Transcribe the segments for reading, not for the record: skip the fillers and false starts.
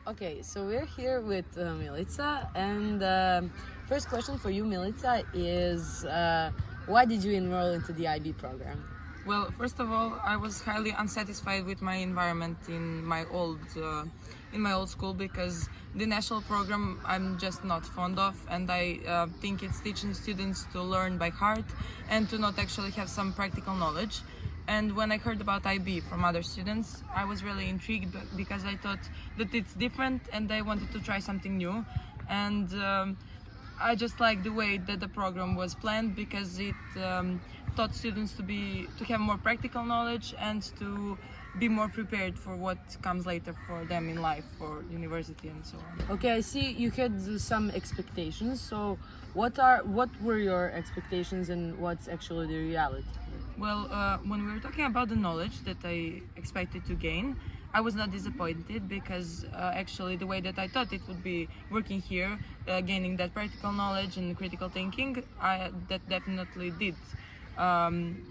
Okay, so we're here with Milica, and first question for you, Milica, is why did you enroll into the IB program? Well, first of all, I was highly unsatisfied with my environment in my old school because the national program I'm just not fond of, and I think it's teaching students to learn by heart and to not actually have some practical knowledge. And when I heard about IB from other students, I was really intrigued because I thought that it's different and I wanted to try something new. And I just like the way that the program was planned because it taught students to have more practical knowledge and to be more prepared for what comes later for them in life, for university and so on. Okay, I see you had some expectations. So, what were your expectations, and what's actually the reality? Well, when we were talking about the knowledge that I expected to gain, I was not disappointed because actually the way that I thought it would be working here, gaining that practical knowledge and critical thinking, that definitely did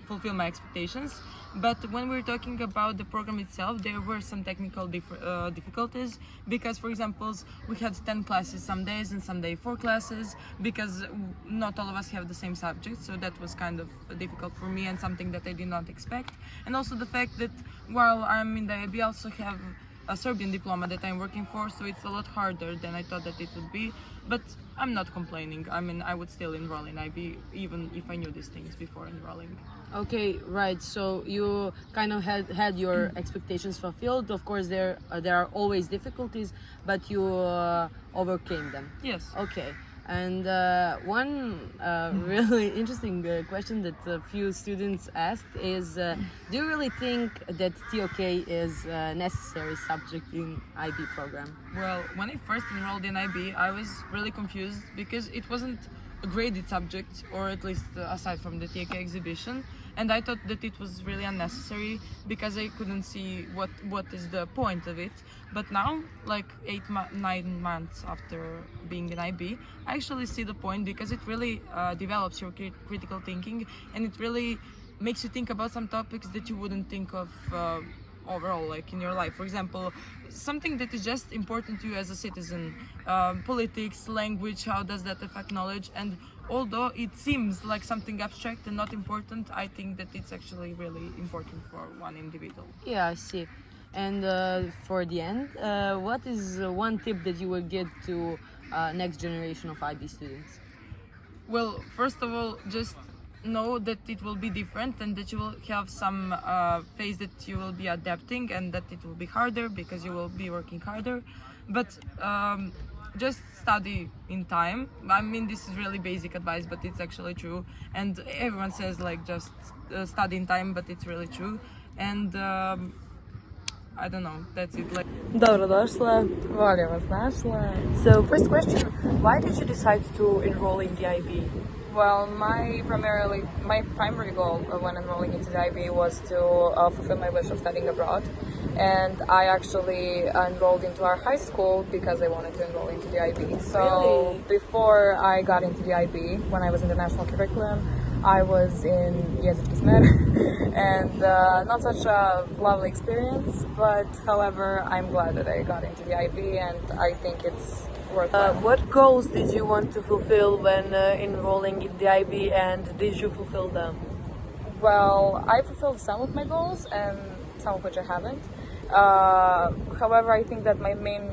fulfill my expectations. But when we were talking about the program itself, there were some technical difficulties because, for example, we had 10 classes some days and some day 4 classes because not all of us have the same subjects, so that was kind of difficult for me and something that I did not expect. And also the fact that while I'm in the IB, I also have a Serbian diploma that I'm working for, so it's a lot harder than I thought that it would be. But I'm not complaining. I mean, I would still enroll in IB even if I knew these things before enrolling. Okay, right. So you kind of had your expectations fulfilled. Of course, there are always difficulties, but you overcame them. Yes. Okay. And one really interesting question that a few students asked is, do you really think that TOK is a necessary subject in IB program? Well, when I first enrolled in IB, I was really confused because it wasn't a graded subject, or at least aside from the TOK exhibition, and I thought that it was really unnecessary because I couldn't see what is the point of it. But now, like 9 months after being in IB, I actually see the point because it really develops your critical thinking, and it really makes you think about some topics that you wouldn't think of overall, like in your life. For example, something that is just important to you as a citizen, politics, language, how does that affect knowledge? And although it seems like something abstract and not important, I think that it's actually really important for one individual. Yeah, I see. And for the end, what is one tip that you would give to next generation of IB students? Well, first of all, just know that it will be different and that you will have some phase that you will be adapting and that it will be harder because you will be working harder. But just study in time. I mean, this is really basic advice, but it's actually true. And everyone says like just study in time, but it's really true. And I don't know, that's it. Like. Dobrodošla, Volja vas našla. So first question, why did you decide to enroll in the IB? Well, my primary goal when enrolling into the IB was to fulfill my wish of studying abroad, and I actually enrolled into our high school because I wanted to enroll into the IB. So Really? before I got into the IB, when I was in the national curriculum, I was in Jezički smer, and not such a lovely experience, but however, I'm glad that I got into the IB, and I think it's worthwhile. What goals did you want to fulfill when enrolling in the IB, and did you fulfill them? Well, I fulfilled some of my goals and some of which I haven't. However, I think that my main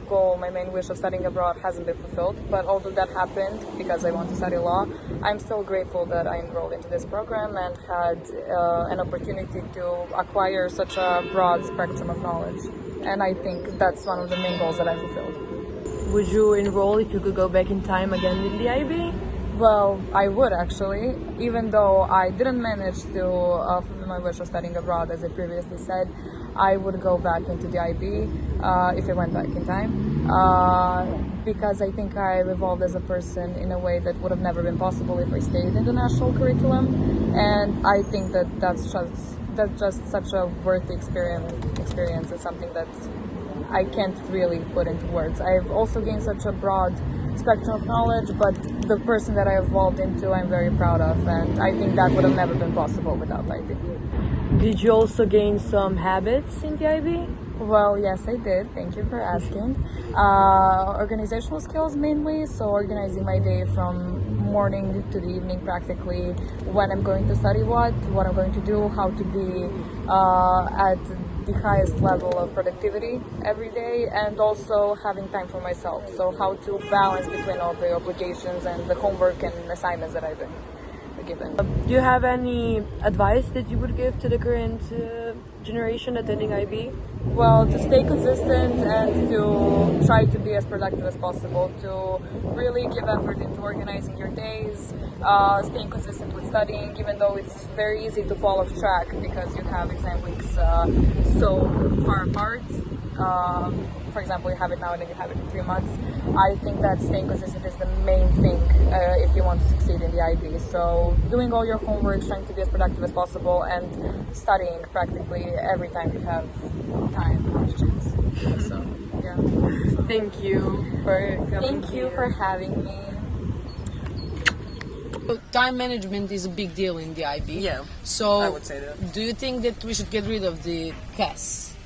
goal, my main wish of studying abroad hasn't been fulfilled. But although that happened because I want to study law, I'm still grateful that I enrolled into this program and had an opportunity to acquire such a broad spectrum of knowledge. And I think that's one of the main goals that I fulfilled. Would you enroll if you could go back in time again in the IB? Well, I would actually, even though I didn't manage to fulfill my wish of studying abroad, as I previously said, I would go back into the IB if I went back in time, because I think I've evolved as a person in a way that would have never been possible if I stayed in the national curriculum, and I think that that's just such a worthy experience. It's something that I can't really put into words. I've also gained such a broad spectrum of knowledge, but the person that I evolved into, I'm very proud of, and I think that would have never been possible without IB. Did you also gain some habits in the IB? Well, yes, I did. Thank you for asking. Organizational skills mainly, so organizing my day from morning to the evening practically, when I'm going to study what I'm going to do, how to be at the highest level of productivity every day, and also having time for myself. So how to balance between all the obligations and the homework and assignments that I've been given. Do you have any advice that you would give to the current generation attending IB? Well, to stay consistent and to try to be as productive as possible, to really give effort into organizing your days, staying consistent with studying, even though it's very easy to fall off track because you have exam weeks so far apart. For example, you have it now and then you have it in 3 months. I think that staying consistent is the main thing if you want to succeed in the IB. So doing all your homework, trying to be as productive as possible, and studying practically every time you have time and chance. So, yeah. Thank you for coming Thank you here. for having me. Time management is a big deal in the IB. Yeah, So I would say that. do you think that we should get rid of the CAS?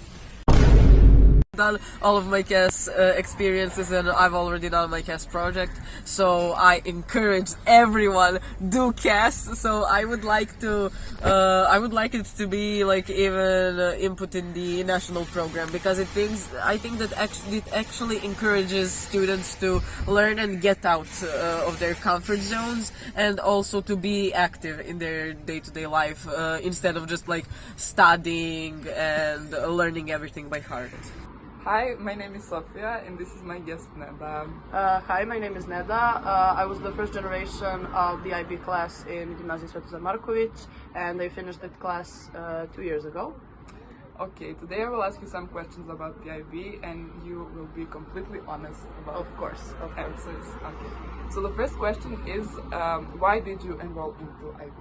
Done all of my CAS experiences, and I've already done my CAS project, so I encourage everyone do CAS. So I would like it to be like even input in the national program, because I think that it actually encourages students to learn and get out of their comfort zones, and also to be active in their day-to-day life instead of just like studying and learning everything by heart. Hi, my name is Sofia and this is my guest Neda. Hi, my name is Neda. I was the first generation of the IB class in Gimnazija Svetozar Markovic, and I finished that class 2 years ago. Okay, today I will ask you some questions about the IB and you will be completely honest about Of course. answers. Okay. So the first question is, why did you enroll into IB?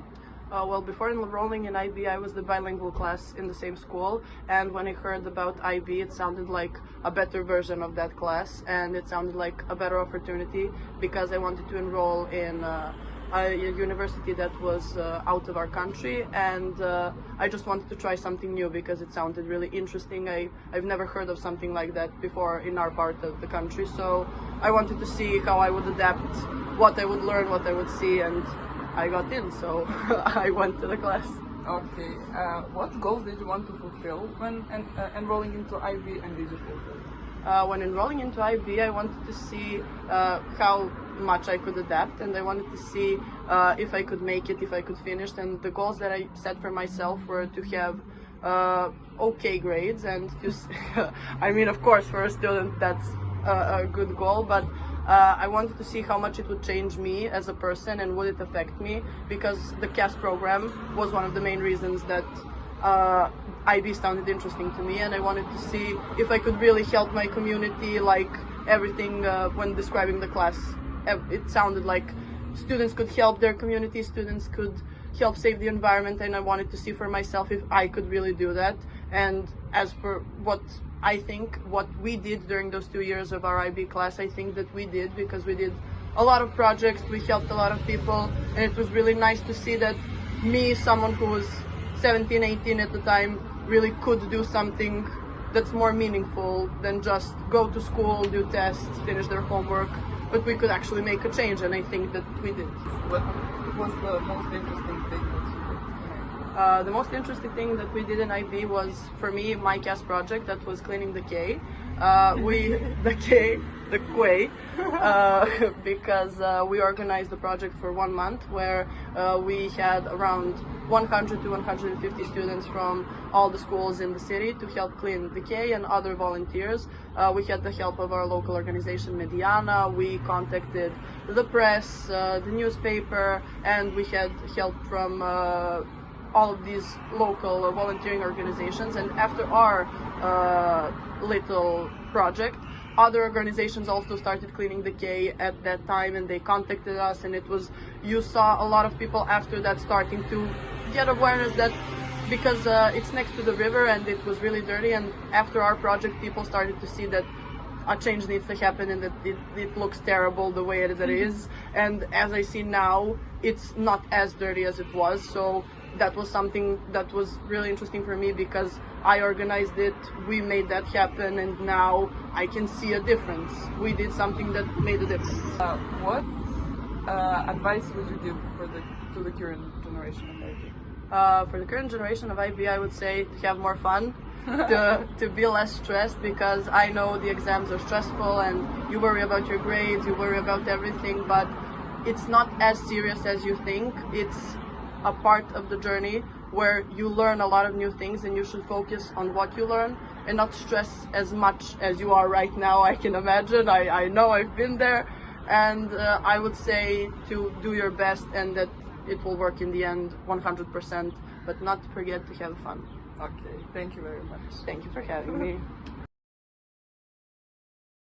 Well, before enrolling in IB, I was the bilingual class in the same school, and when I heard about IB, it sounded like a better version of that class, and it sounded like a better opportunity because I wanted to enroll in a university that was out of our country, and I just wanted to try something new because it sounded really interesting. I've never heard of something like that before in our part of the country, so I wanted to see how I would adapt, what I would learn, what I would see, and I got in, so I went to the class. Okay, what goals did you want to fulfill when enrolling into IB, and did you fulfill? When enrolling into IB, I wanted to see how much I could adapt, and I wanted to see if I could make it, if I could finish. And the goals that I set for myself were to have okay grades, and to I mean, of course, for a student that's a good goal, but I wanted to see how much it would change me as a person and would it affect me, because the CAS program was one of the main reasons that IB sounded interesting to me, and I wanted to see if I could really help my community, like everything when describing the class. It sounded like students could help their community, students could help save the environment, and I wanted to see for myself if I could really do that. And as for what I think what we did during those 2 years of our IB class, I think that we did, because we did a lot of projects, we helped a lot of people, and it was really nice to see that me, someone who was 17, 18 at the time, really could do something that's more meaningful than just go to school, do tests, finish their homework, but we could actually make a change, and I think that we did. What was the most interesting thing that you did? The most interesting thing that we did in IB was, for me, my CAS project that was cleaning the quay. The quay, because we organized the project for 1 month, where we had around 100 to 150 students from all the schools in the city to help clean the quay, and other volunteers. We had the help of our local organization Mediana, we contacted the press, the newspaper, and we had help from all of these local volunteering organizations. And after our little project, other organizations also started cleaning the quay at that time, and they contacted us, and you saw a lot of people after that starting to get awareness that, because it's next to the river and it was really dirty, and after our project people started to see that a change needs to happen, and that it looks terrible the way that it is. And as I see now, it's not as dirty as it was, so that was something that was really interesting for me because I organized it, we made that happen, and now I can see a difference. We did something that made a difference. What advice would you give to the current generation of IB? For the current generation of IB, I would say to have more fun, to be less stressed, because I know the exams are stressful and you worry about your grades, you worry about everything, but it's not as serious as you think. It's a part of the journey where you learn a lot of new things, and you should focus on what you learn and not stress as much as you are right now. I can imagine, I know, I've been there, and I would say to do your best and that it will work in the end 100%, but not forget to have fun. Okay, thank you very much. Thank you for having me.